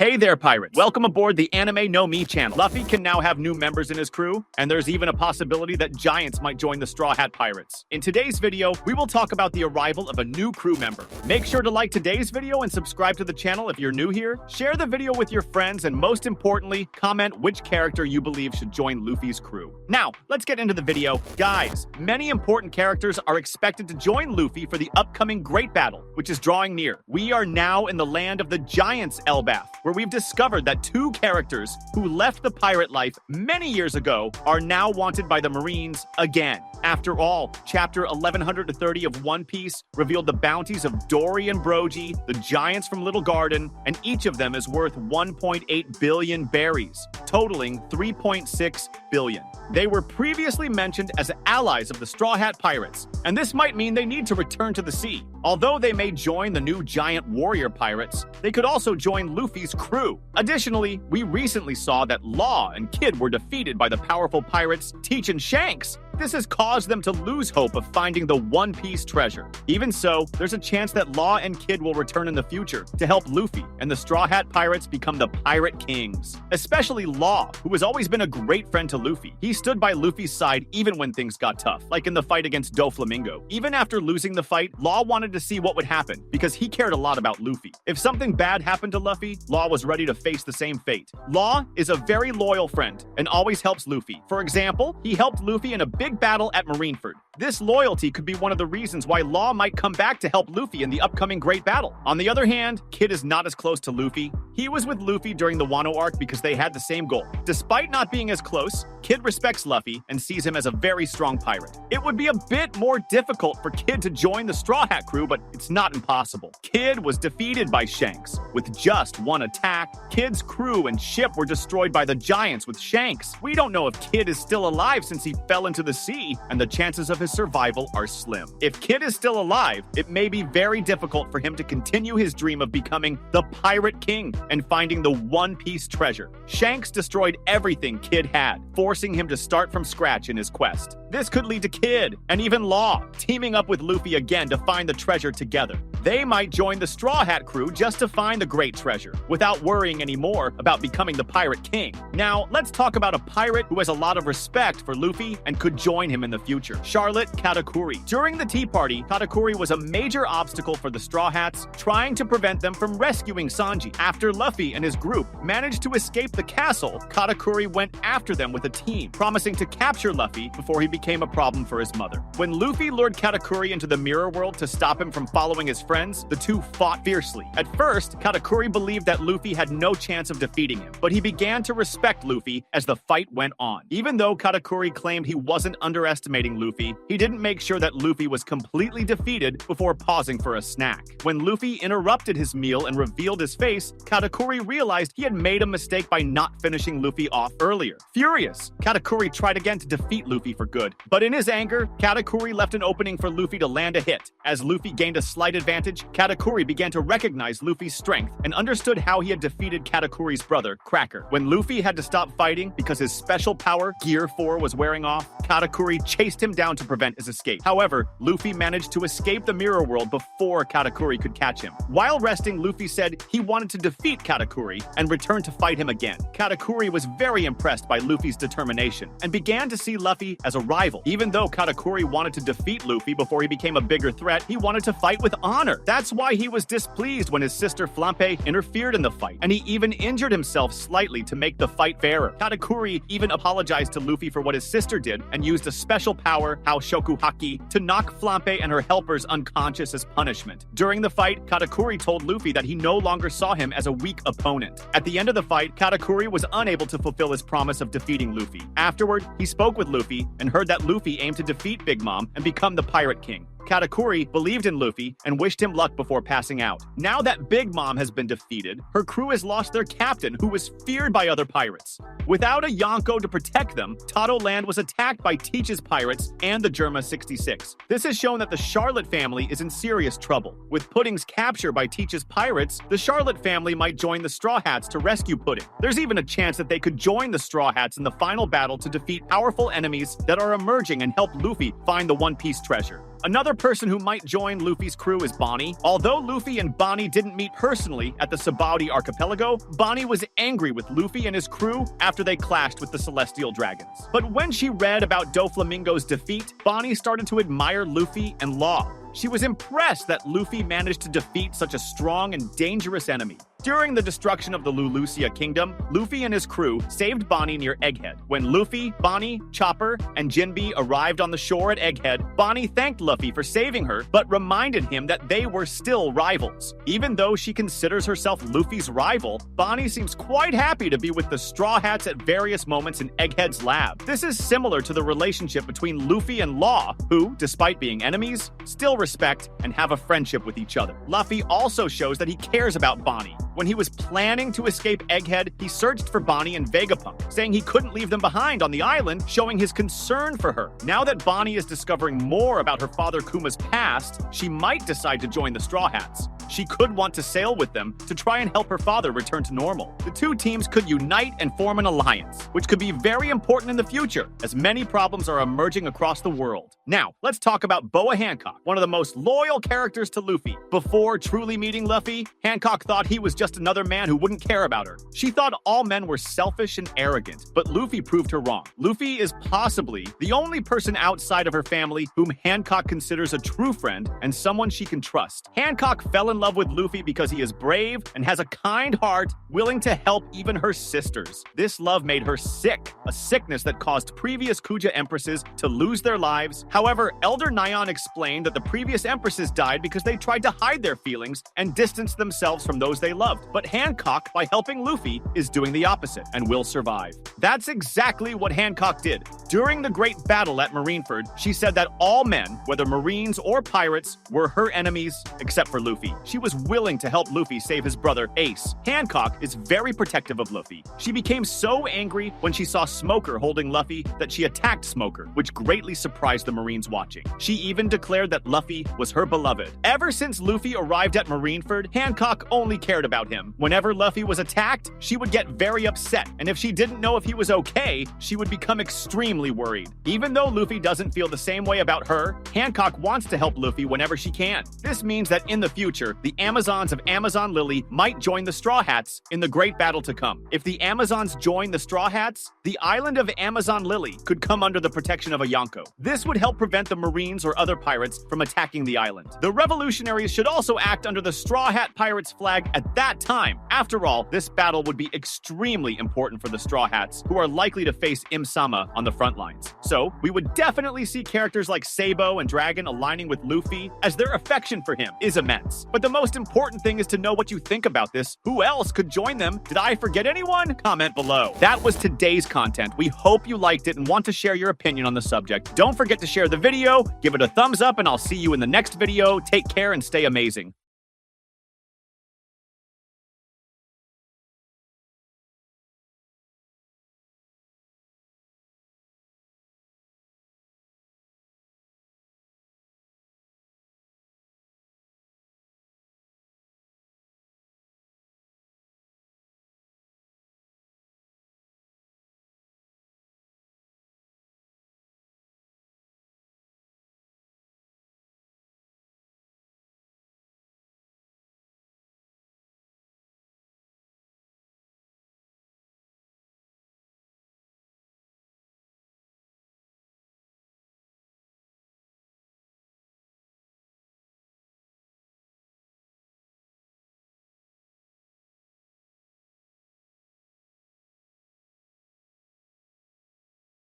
Hey there, pirates. Welcome aboard the Anime No Me channel. Luffy can now have new members in his crew, and there's even a possibility that giants might join the Straw Hat Pirates. In today's video, we will talk about the arrival of a new crew member. Make sure to like today's video and subscribe to the channel if you're new here. Share the video with your friends, and most importantly, comment which character you believe should join Luffy's crew. Now, let's get into the video. Guys, many important characters are expected to join Luffy for the upcoming Great Battle, which is drawing near. We are now in the land of the Giants Elbaf, where we've discovered that two characters who left the pirate life many years ago are now wanted by the Marines again. After all, chapter 1130 of One Piece revealed the bounties of Dory and Brogy, the giants from Little Garden, and each of them is worth 1.8 billion berries, totaling 3.6 billion. They were previously mentioned as allies of the Straw Hat Pirates, and this might mean they need to return to the sea. Although they may join the new giant warrior pirates, they could also join Luffy's crew. Additionally, we recently saw that Law and Kid were defeated by the powerful pirates Teach and Shanks. This has caused them to lose hope of finding the One Piece treasure. Even so, there's a chance that Law and Kid will return in the future to help Luffy and the Straw Hat Pirates become the Pirate Kings. Especially Law, who has always been a great friend to Luffy. He stood by Luffy's side even when things got tough, like in the fight against Doflamingo. Even after losing the fight, Law wanted to see what would happen because he cared a lot about Luffy. If something bad happened to Luffy, Law was ready to face the same fate. Law is a very loyal friend and always helps Luffy. For example, he helped Luffy in a big battle at Marineford. This loyalty could be one of the reasons why Law might come back to help Luffy in the upcoming Great Battle. On the other hand, Kid is not as close to Luffy. He was with Luffy during the Wano arc because they had the same goal. Despite not being as close, Kid respects Luffy and sees him as a very strong pirate. It would be a bit more difficult for Kid to join the Straw Hat crew, but it's not impossible. Kid was defeated by Shanks. With just one attack, Kid's crew and ship were destroyed by the giants with Shanks. We don't know if Kid is still alive since he fell into the sea, and the chances of his survival are slim. If Kid is still alive, it may be very difficult for him to continue his dream of becoming the Pirate King and finding the One Piece treasure. Shanks destroyed everything Kid had, forcing him to start from scratch in his quest. This could lead to Kid and even Law teaming up with Luffy again to find the treasure together. They might join the Straw Hat crew just to find the great treasure, without worrying anymore about becoming the Pirate King. Now, let's talk about a pirate who has a lot of respect for Luffy and could join him in the future. Charlotte Katakuri. During the Tea Party, Katakuri was a major obstacle for the Straw Hats, trying to prevent them from rescuing Sanji. After Luffy and his group managed to escape the castle, Katakuri went after them with a team, promising to capture Luffy before he became a problem for his mother. When Luffy lured Katakuri into the mirror world to stop him from following his friends, the two fought fiercely. At first, Katakuri believed that Luffy had no chance of defeating him, but he began to respect Luffy as the fight went on. Even though Katakuri claimed he wasn't underestimating Luffy, he didn't make sure that Luffy was completely defeated before pausing for a snack. When Luffy interrupted his meal and revealed his face, Katakuri realized he had made a mistake by not finishing Luffy off earlier. Furious, Katakuri tried again to defeat Luffy for good, but in his anger, Katakuri left an opening for Luffy to land a hit. As Luffy gained a slight advantage, Katakuri began to recognize Luffy's strength and understood how he had defeated Katakuri's brother, Cracker. When Luffy had to stop fighting because his special power, Gear 4, was wearing off, Katakuri chased him down to prevent his escape. However, Luffy managed to escape the mirror world before Katakuri could catch him. While resting, Luffy said he wanted to defeat Katakuri and return to fight him again. Katakuri was very impressed by Luffy's determination and began to see Luffy as a rival. Even though Katakuri wanted to defeat Luffy before he became a bigger threat, he wanted to fight with honor. That's why he was displeased when his sister Flampe interfered in the fight, and he even injured himself slightly to make the fight fairer. Katakuri even apologized to Luffy for what his sister did and used a special power, Haoshoku Haki, to knock Flampe and her helpers unconscious as punishment. During the fight, Katakuri told Luffy that he no longer saw him as a weak opponent. At the end of the fight, Katakuri was unable to fulfill his promise of defeating Luffy. Afterward, he spoke with Luffy and heard that Luffy aimed to defeat Big Mom and become the Pirate King. Katakuri believed in Luffy and wished him luck before passing out. Now that Big Mom has been defeated, her crew has lost their captain, who was feared by other pirates. Without a Yonko to protect them, Tato Land was attacked by Teach's pirates and the Germa 66. This has shown that the Charlotte family is in serious trouble. With Pudding's capture by Teach's pirates, the Charlotte family might join the Straw Hats to rescue Pudding. There's even a chance that they could join the Straw Hats in the final battle to defeat powerful enemies that are emerging and help Luffy find the One Piece treasure. Another person who might join Luffy's crew is Bonnie. Although Luffy and Bonnie didn't meet personally at the Sabaody archipelago, Bonnie was angry with Luffy and his crew after they clashed with the Celestial Dragons. But when she read about Doflamingo's defeat, Bonnie started to admire Luffy and Law. She was impressed that Luffy managed to defeat such a strong and dangerous enemy. During the destruction of the Lulusia Kingdom, Luffy and his crew saved Bonnie near Egghead. When Luffy, Bonnie, Chopper, and Jinbe arrived on the shore at Egghead, Bonnie thanked Luffy for saving her, but reminded him that they were still rivals. Even though she considers herself Luffy's rival, Bonnie seems quite happy to be with the Straw Hats at various moments in Egghead's lab. This is similar to the relationship between Luffy and Law, who, despite being enemies, still respect and have a friendship with each other. Luffy also shows that he cares about Bonnie. When he was planning to escape Egghead, he searched for Bonnie and Vegapunk, saying he couldn't leave them behind on the island, showing his concern for her. Now that Bonnie is discovering more about her father Kuma's past, she might decide to join the Straw Hats. She could want to sail with them to try and help her father return to normal. The two teams could unite and form an alliance, which could be very important in the future, as many problems are emerging across the world. Now, let's talk about Boa Hancock, one of the most loyal characters to Luffy. Before truly meeting Luffy, Hancock thought he was just another man who wouldn't care about her. She thought all men were selfish and arrogant, but Luffy proved her wrong. Luffy is possibly the only person outside of her family whom Hancock considers a true friend and someone she can trust. Hancock fell in love with Luffy because he is brave and has a kind heart, willing to help even her sisters. This love made her sick, a sickness that caused previous Kuja empresses to lose their lives. However, Elder Nyan explained that the previous empresses died because they tried to hide their feelings and distance themselves from those they loved. But Hancock, by helping Luffy, is doing the opposite and will survive. That's exactly what Hancock did. During the Great Battle at Marineford, she said that all men, whether Marines or pirates, were her enemies except for Luffy. She was willing to help Luffy save his brother Ace. Hancock is very protective of Luffy. She became so angry when she saw Smoker holding Luffy that she attacked Smoker, which greatly surprised the Marines watching. She even declared that Luffy was her beloved. Ever since Luffy arrived at Marineford, Hancock only cared about him. Whenever Luffy was attacked, she would get very upset, and if she didn't know if he was okay, she would become extremely worried. Even though Luffy doesn't feel the same way about her, Hancock wants to help Luffy whenever she can. This means that in the future, the Amazons of Amazon Lily might join the Straw Hats in the great battle to come. If the Amazons join the Straw Hats, the island of Amazon Lily could come under the protection of a Yonko. This would help prevent the Marines or other pirates from attacking the island. The Revolutionaries should also act under the Straw Hat Pirates flag at that time. After all, this battle would be extremely important for the Straw Hats, who are likely to face Im-sama on the front lines. So, we would definitely see characters like Sabo and Dragon aligning with Luffy, as their affection for him is immense. But the most important thing is to know what you think about this. Who else could join them? Did I forget anyone? Comment below. That was today's content. We hope you liked it and want to share your opinion on the subject. Don't forget to share the video, give it a thumbs up, and I'll see you in the next video. Take care and stay amazing.